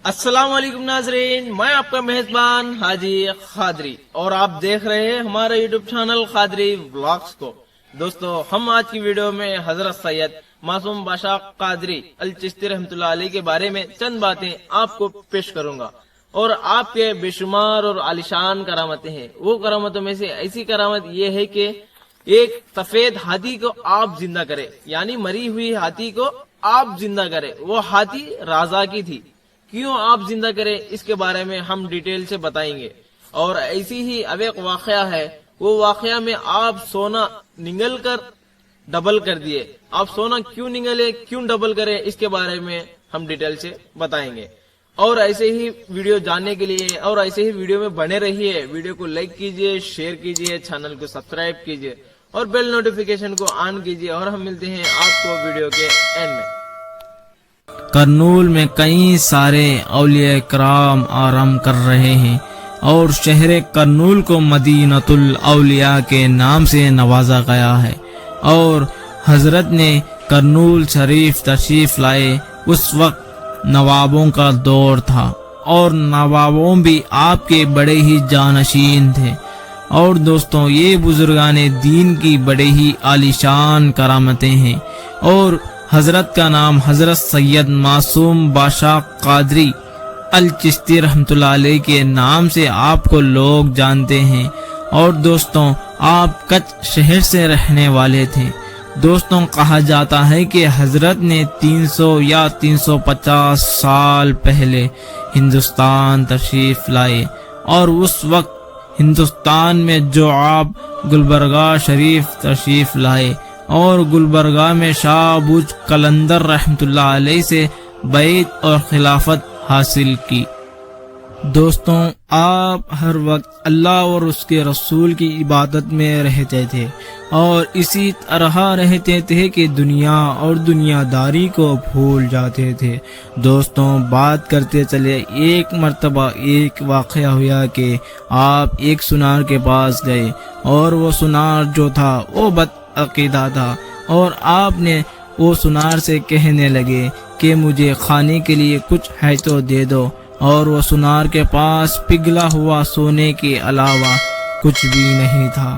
السلام علیکم ناظرین، میں آپ کا میزبان حاجی قادری اور آپ دیکھ رہے ہیں ہمارا یوٹیوب چینل قادری ولاگز کو۔ دوستو، ہم آج کی ویڈیو میں حضرت سید معصوم بادشاہ قادری الچشتی رحمۃ اللہ علیہ کے بارے میں چند باتیں آپ کو پیش کروں گا، اور آپ کے بے شمار اور عالیشان کرامتیں ہیں۔ وہ کرامتوں میں سے ایسی کرامت یہ ہے کہ ایک سفید ہاتھی کو آپ زندہ کرے، یعنی مری ہوئی ہاتھی کو آپ زندہ کرے۔ وہ ہاتھی رازا کی تھی، کیوں آپ زندہ کرے اس کے بارے میں ہم ڈیٹیل سے بتائیں گے۔ اور ایسی ہی اب ایک واقعہ ہے، وہ واقعہ میں آپ سونا نگل کر ڈبل کر دیے۔ آپ سونا کیوں نگلے، کیوں ڈبل کرے، اس کے بارے میں ہم ڈیٹیل سے بتائیں گے۔ اور ایسے ہی ویڈیو جاننے کے لیے اور ایسے ہی ویڈیو میں بنے رہیے۔ ویڈیو کو لائک کیجئے، شیئر کیجئے، چینل کو سبسکرائب کیجئے اور بیل نوٹیفیکیشن کو آن کیجئے، اور ہم ملتے ہیں آپ کو ویڈیو کے اینڈ میں۔ کرنول میں کئی سارے اولیاء کرام آرام کر رہے ہیں، اور شہر کرنول کو مدینۃ الاولیاء کے نام سے نوازا گیا ہے، اور حضرت نے کرنول شریف تشریف لائے۔ اس وقت نوابوں کا دور تھا، اور نوابوں بھی آپ کے بڑے ہی جانشین تھے۔ اور دوستوں، یہ بزرگان دین کی بڑے ہی عالیشان کرامتیں ہیں، اور حضرت کا نام حضرت سید معصوم بادشاہ قادری الچشتی رحمۃ اللہ علیہ کے نام سے آپ کو لوگ جانتے ہیں۔ اور دوستوں، آپ کچھ شہر سے رہنے والے تھے۔ دوستوں، کہا جاتا ہے کہ حضرت نے 300 یا 350 سال پہلے ہندوستان تشریف لائے، اور اس وقت ہندوستان میں جو آپ گلبرگہ شریف تشریف لائے، اور گلبرگہ میں شاہ بج قلندر رحمۃ اللہ علیہ سے بیعت اور خلافت حاصل کی۔ دوستوں، آپ ہر وقت اللہ اور اس کے رسول کی عبادت میں رہتے تھے، اور اسی طرح رہتے تھے کہ دنیا اور دنیا داری کو بھول جاتے تھے۔ دوستوں، بات کرتے چلے، ایک مرتبہ ایک واقعہ ہوا کہ آپ ایک سنار کے پاس گئے، اور وہ سنار جو تھا وہ بد عقیدہ تھا، اور آپ نے وہ سنار سے کہنے لگے کہ مجھے کھانے کے لیے کچھ ہے تو دے دو، اور وہ سنار کے پاس پگھلا ہوا سونے کے علاوہ کچھ بھی نہیں تھا۔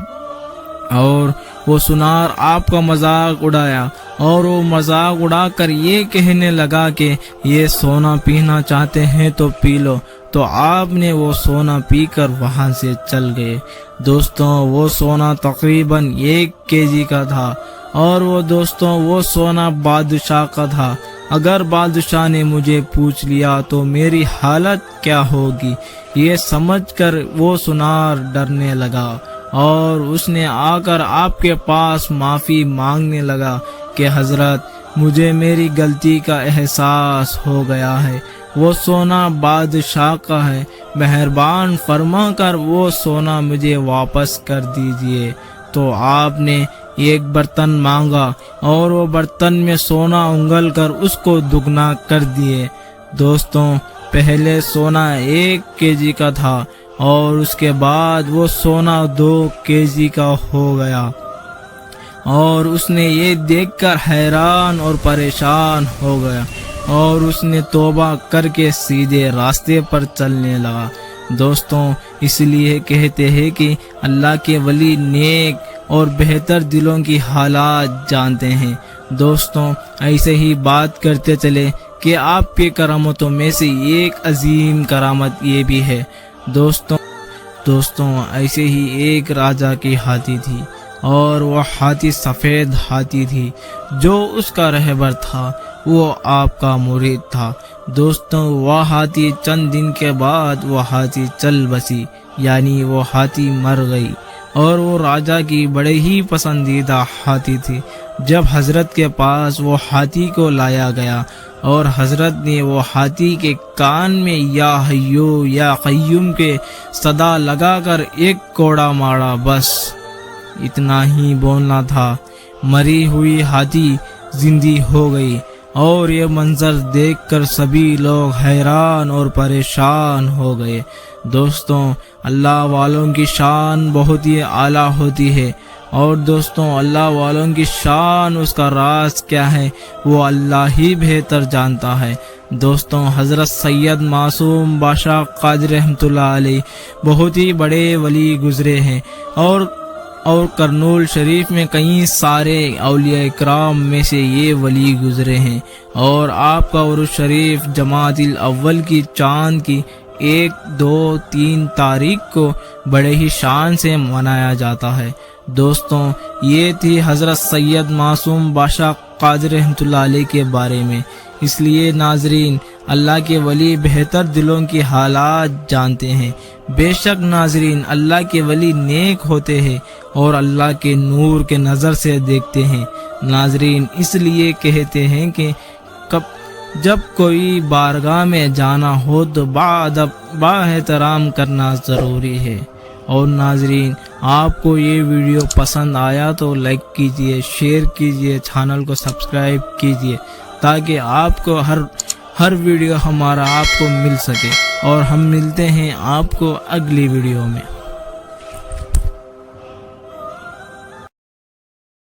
اور وہ سنار آپ کا مذاق اڑایا، اور وہ مذاق اڑا کر یہ کہنے لگا کہ یہ سونا پینا چاہتے ہیں تو پی لو، تو آپ نے وہ سونا پی کر وہاں سے چل گئے۔ دوستوں، وہ سونا تقریباً 1 kg کا تھا، اور وہ سونا بادشاہ کا تھا۔ اگر بادشاہ نے مجھے پوچھ لیا تو میری حالت کیا ہوگی، یہ سمجھ کر وہ سنار ڈرنے لگا، اور اس نے آ کر آپ کے پاس معافی مانگنے لگا کہ حضرت، مجھے میری غلطی کا احساس ہو گیا ہے، وہ سونا بادشاہ کا ہے، مہربان فرما کر وہ سونا مجھے واپس کر دیجئے۔ تو آپ نے ایک برتن مانگا، اور وہ برتن میں سونا انگل کر اس کو دگنا کر دیے۔ دوستوں، پہلے سونا 1 kg کا تھا، اور اس کے بعد وہ سونا 2 kg کا ہو گیا، اور اس نے یہ دیکھ کر حیران اور پریشان ہو گیا، اور اس نے توبہ کر کے سیدھے راستے پر چلنے لگا۔ دوستوں، اس لیے کہتے ہیں کہ اللہ کے ولی نیک اور بہتر دلوں کی حالات جانتے ہیں۔ دوستوں، ایسے ہی بات کرتے چلے کہ آپ کے کرامتوں میں سے ایک عظیم کرامت یہ بھی ہے۔ دوستوں، ایسے ہی ایک راجا کی ہاتھی تھی، اور وہ ہاتھی سفید ہاتھی تھی۔ جو اس کا رہبر تھا وہ آپ کا مرید تھا۔ دوستوں، وہ ہاتھی چند دن کے بعد وہ ہاتھی چل بسی، یعنی وہ ہاتھی مر گئی، اور وہ راجا کی بڑے ہی پسندیدہ ہاتھی تھی۔ جب حضرت کے پاس وہ ہاتھی کو لایا گیا، اور حضرت نے وہ ہاتھی کے کان میں یا حیو یا قیوم کے صدا لگا کر ایک کوڑا مارا، بس اتنا ہی بولنا تھا، مری ہوئی ہاتھی زندہ ہو گئی۔ اور یہ منظر دیکھ کر سبھی لوگ حیران اور پریشان ہو گئے۔ دوستوں، اللہ والوں کی شان بہت ہی اعلیٰ ہوتی ہے، اور دوستوں، اللہ والوں کی شان، اس کا راز کیا ہے وہ اللہ ہی بہتر جانتا ہے۔ دوستوں حضرت سید معصوم بادشاہ قادری رحمۃ اللہ علیہ بہت ہی بڑے ولی گزرے ہیں، اور کرنول شریف میں کئی سارے اولیاء اکرام میں سے یہ ولی گزرے ہیں، اور آپ کا عرس شریف جمادی الاول کی چاند کی 1، 2، 3 تاریخ کو بڑے ہی شان سے منایا جاتا ہے۔ دوستوں یہ تھی حضرت سید معصوم بادشاہ قادری رحمۃ اللہ علیہ کے بارے میں۔ اس لیے ناظرین، اللہ کے ولی بہتر دلوں کی حالات جانتے ہیں۔ بے شک ناظرین، اللہ کے ولی نیک ہوتے ہیں اور اللہ کے نور کے نظر سے دیکھتے ہیں۔ ناظرین اس لیے کہتے ہیں کہ جب کوئی بارگاہ میں جانا ہو تو با احترام کرنا ضروری ہے۔ اور ناظرین آپ کو یہ ویڈیو پسند آیا تو لائک کیجئے، شیئر کیجئے، چینل کو سبسکرائب کیجئے، تاکہ آپ کو ہر ویڈیو ہمارا آپ کو مل سکے، اور ہم ملتے ہیں آپ کو اگلی ویڈیو میں۔